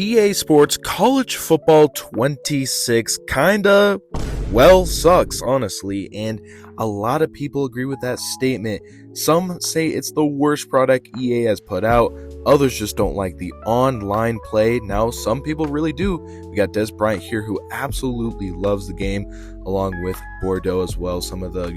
EA Sports College Football 26 kinda, well, sucks, honestly, and a lot of people agree with that statement. Some say it's the worst product EA has put out, others just don't like the online play. Now, some people really do. We got Des Bryant here who absolutely loves the game, along with Bordeaux as well, some of the,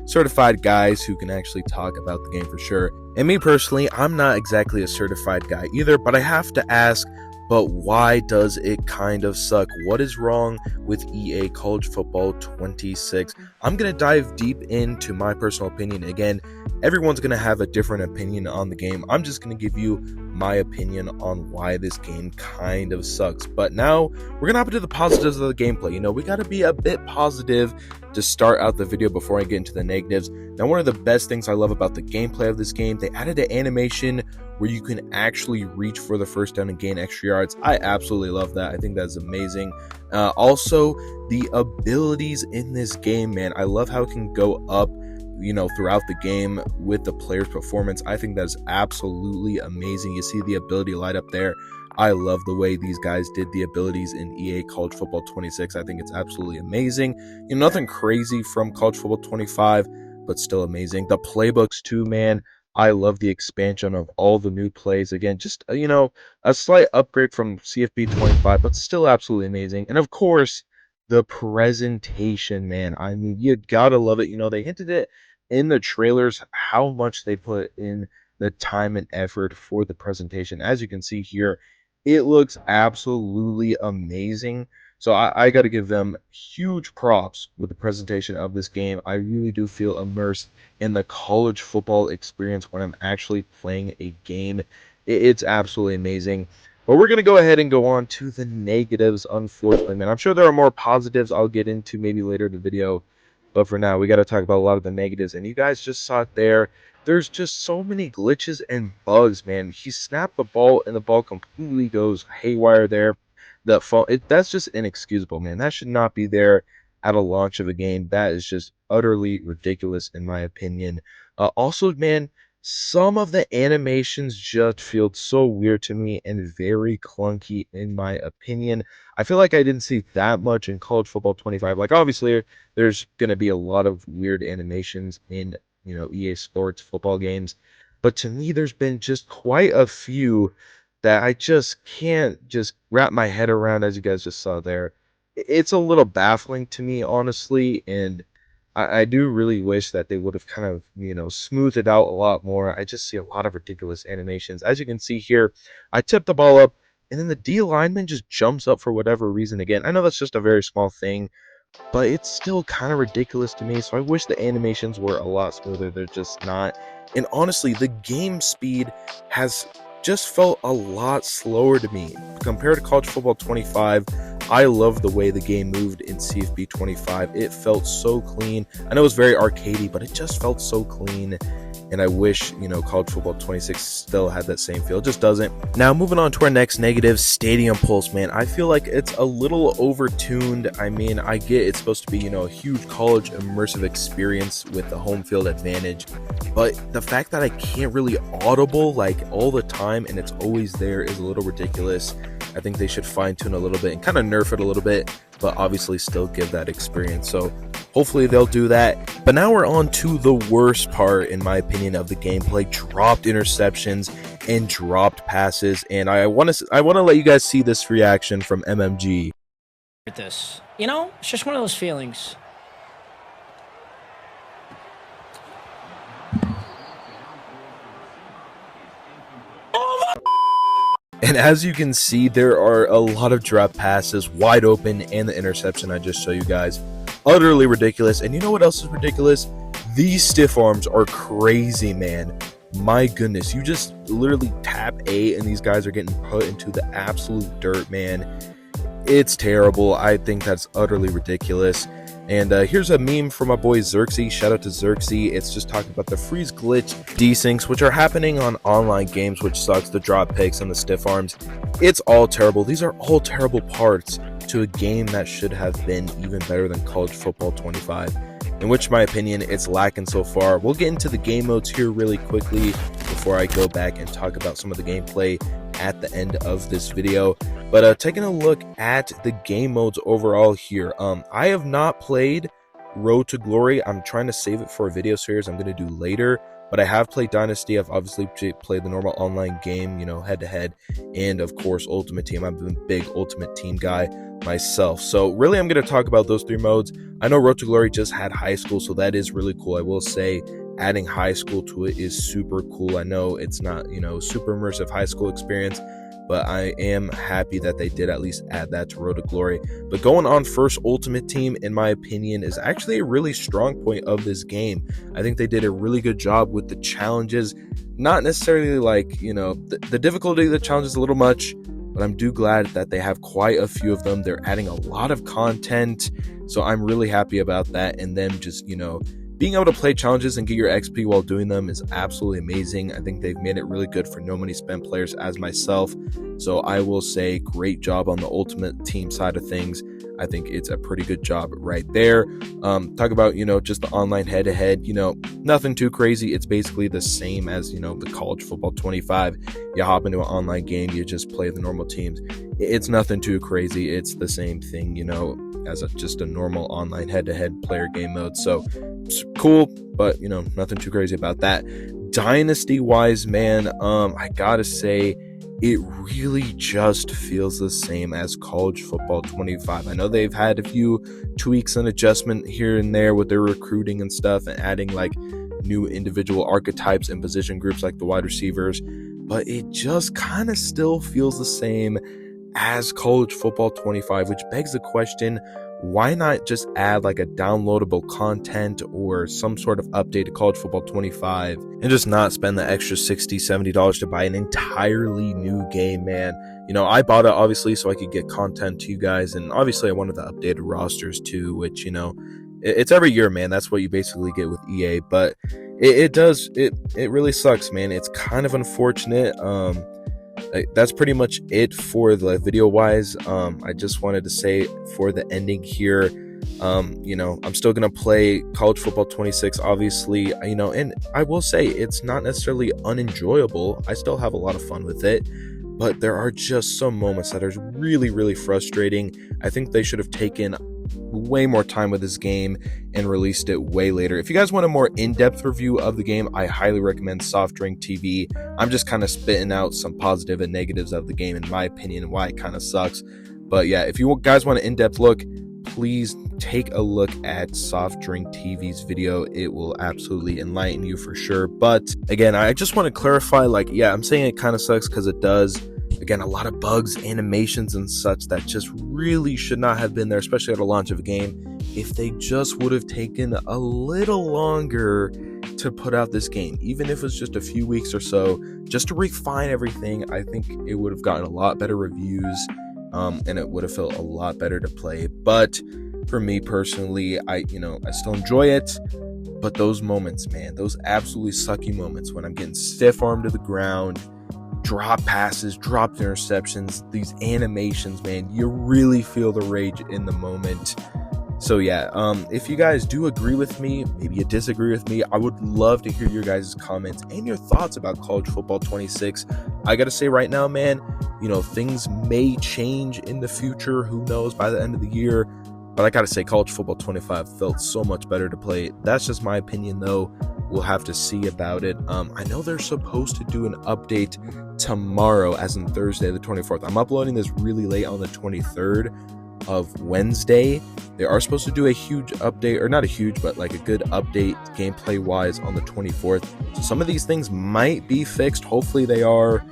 certified guys who can actually talk about the game for sure. And me personally, I'm not exactly a certified guy either, but I have to ask, but why does it kind of suck? What is wrong with EA College Football 26? I'm going to dive deep into my personal opinion. Again, everyone's going to have a different opinion on the game. I'm just going to give you my opinion on why this game kind of sucks. But now we're going to hop into the positives of the gameplay. We got to be a bit positive to start out the video before I get into the negatives. Now, one of the best things I love about the gameplay of this game, they added an animation where you can actually reach for the first down and gain extra yards. I absolutely love that. I think that's amazing. Also, the abilities in this game, man, I love how it can go up throughout the game with the player's performance. I think that's absolutely amazing. You see the ability light up there. I love the way these guys did the abilities in EA College Football 26. I think it's absolutely amazing. Nothing crazy from College Football 25, but still amazing. The playbooks too, man. I love the expansion of all the new plays. Again, just, a slight upgrade from CFB 25, but still absolutely amazing. And of course, the presentation, man. I mean, you gotta love it. They hinted it in the trailers how much they put in the time and effort for the presentation. As you can see here, it looks absolutely amazing. So I got to give them huge props with the presentation of this game. I really do feel immersed in the college football experience when I'm actually playing a game. It's absolutely amazing. But we're going to go ahead and go on to the negatives, unfortunately, man. I'm sure there are more positives I'll get into maybe later in the video. But for now, we got to talk about a lot of the negatives. And you guys just saw it there. There's just so many glitches and bugs, man. He snapped the ball, and the ball completely goes haywire there. That's just inexcusable, man. That should not be there at a launch of a game. That is just utterly ridiculous, in my opinion. Also, man, some of the animations just feel so weird to me and very clunky, in my opinion. I feel like I didn't see that much in College Football 25. Like, obviously, there's going to be a lot of weird animations in, EA Sports football games. But to me, there's been just quite a few that I just can't just wrap my head around, as you guys just saw there. It's a little baffling to me, honestly, and I do really wish that they would have kind of, smoothed it out a lot more. I just see a lot of ridiculous animations. As you can see here, I tip the ball up, and then the D lineman just jumps up for whatever reason again. I know that's just a very small thing, but it's still kind of ridiculous to me, so I wish the animations were a lot smoother. They're just not. And honestly, the game speed has just felt a lot slower to me compared to College Football 25. I love the way the game moved in CFB 25. It felt so clean. I know it was very arcadey, but it just felt so clean. And I wish, College Football 26 still had that same feel. It just doesn't. Now, moving on to our next negative, Stadium Pulse, man. I feel like it's a little overtuned. I mean, I get it's supposed to be, a huge college immersive experience with the home field advantage. But the fact that I can't really audible, like, all the time and it's always there is a little ridiculous. I think they should fine-tune a little bit and kind of nerf it a little bit, but obviously still give that experience. So hopefully they'll do that. But now we're on to the worst part, in my opinion, of the gameplay: dropped interceptions and dropped passes. And I want to let you guys see this reaction from MMG. This, it's just one of those feelings. And as you can see, there are a lot of drop passes wide open, and the interception I just showed you guys, utterly ridiculous. And you know what else is ridiculous? These stiff arms are crazy, man. My goodness, you just literally tap A and these guys are getting put into the absolute dirt, man. It's terrible. I think that's utterly ridiculous. And here's a meme from my boy Xerxes. Shout out to Xerxes. It's just talking about the freeze glitch desyncs, which are happening on online games, which sucks. The drop picks and the stiff arms. It's all terrible. These are all terrible parts to a game that should have been even better than College Football 25. In which, my opinion, it's lacking so far. We'll get into the game modes here really quickly before I go back and talk about some of the gameplay at the end of this video. But taking a look at the game modes overall here, I have not played Road to Glory. I'm trying to save it for a video series I'm going to do later, but I have played Dynasty. I've obviously played the normal online game, head to head, and of course Ultimate Team. I've been a big Ultimate Team guy myself, so really I'm going to talk about those 3 modes. I know Road to Glory just had high school, so that is really cool. I will say adding high school to it is super cool. I know it's not super immersive high school experience, but I am happy that they did at least add that to Road to Glory. But going on first, Ultimate Team, in my opinion, is actually a really strong point of this game. I think they did a really good job with the challenges. Not necessarily like, the difficulty of the challenge is a little much, but I'm glad that they have quite a few of them. They're adding a lot of content, so I'm really happy about that. And them just, being able to play challenges and get your XP while doing them is absolutely amazing. I think they've made it really good for no money spent players as myself. So I will say great job on the Ultimate Team side of things. I think it's a pretty good job right there. Talk about, just the online head-to-head, nothing too crazy. It's basically the same as, the College Football 25. You hop into an online game, you just play the normal teams. It's nothing too crazy. It's the same thing, as just a normal online head-to-head player game mode. So it's cool, but, nothing too crazy about that. Dynasty-wise, man, I gotta say, it really just feels the same as College Football 25. I know they've had a few tweaks and adjustment here and there with their recruiting and stuff and adding like new individual archetypes and position groups like the wide receivers, but it just kind of still feels the same as College Football 25, which begs the question, why not just add like a downloadable content or some sort of update to College Football 25 and just not spend the extra $60-$70 to buy an entirely new game, man? I bought it obviously so I could get content to you guys, and obviously I wanted the updated rosters too, which, it's every year, man. That's what you basically get with EA, but it really sucks, man. It's kind of unfortunate. That's pretty much it for the video wise. I just wanted to say for the ending here, I'm still gonna play College Football 26 obviously, and I will say it's not necessarily unenjoyable. I still have a lot of fun with it, but there are just some moments that are really, really frustrating. I think they should have taken way more time with this game and released it way later. If you guys want a more in-depth review of the game, I highly recommend Soft Drink TV. I'm just kind of spitting out some positive and negatives of the game in my opinion and why it kind of sucks. But yeah, if you guys want an in-depth look, please take a look at Soft Drink TV's video. It will absolutely enlighten you for sure. But again, I just want to clarify, I'm saying it kind of sucks because it does. Again, a lot of bugs, animations, and such that just really should not have been there, especially at the launch of a game. If they just would have taken a little longer to put out this game, even if it was just a few weeks or so, just to refine everything, I think it would have gotten a lot better reviews, and it would have felt a lot better to play. But for me personally, I still enjoy it. But those moments, man, those absolutely sucky moments when I'm getting stiff-armed to the ground, drop passes, dropped interceptions, these animations, man, you really feel the rage in the moment. So yeah, if you guys do agree with me, maybe you disagree with me, I would love to hear your guys' comments and your thoughts about College Football 26. I gotta say right now, man, things may change in the future, who knows, by the end of the year, but I gotta say College Football 25 felt so much better to play. That's just my opinion though. We'll have to see about it. I know they're supposed to do an update tomorrow, as in Thursday the 24th. I'm uploading this really late on the 23rd of Wednesday. They are supposed to do a huge update, or not a huge, but like a good update gameplay wise on the 24th. So some of these things might be fixed. Hopefully they are.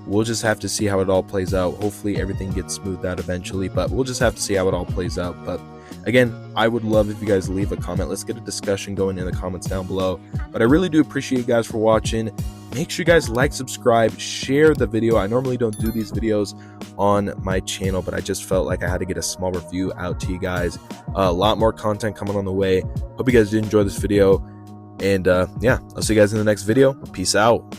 We'll just have to see how it all plays out. Hopefully everything gets smoothed out eventually, but we'll just have to see how it all plays out. But again, I would love if you guys leave a comment. Let's get a discussion going in the comments down below. But I really do appreciate you guys for watching. Make sure you guys like, subscribe, share the video. I normally don't do these videos on my channel, but I just felt like I had to get a small review out to you guys. A lot more content coming on the way. Hope you guys did enjoy this video. And yeah, I'll see you guys in the next video. Peace out.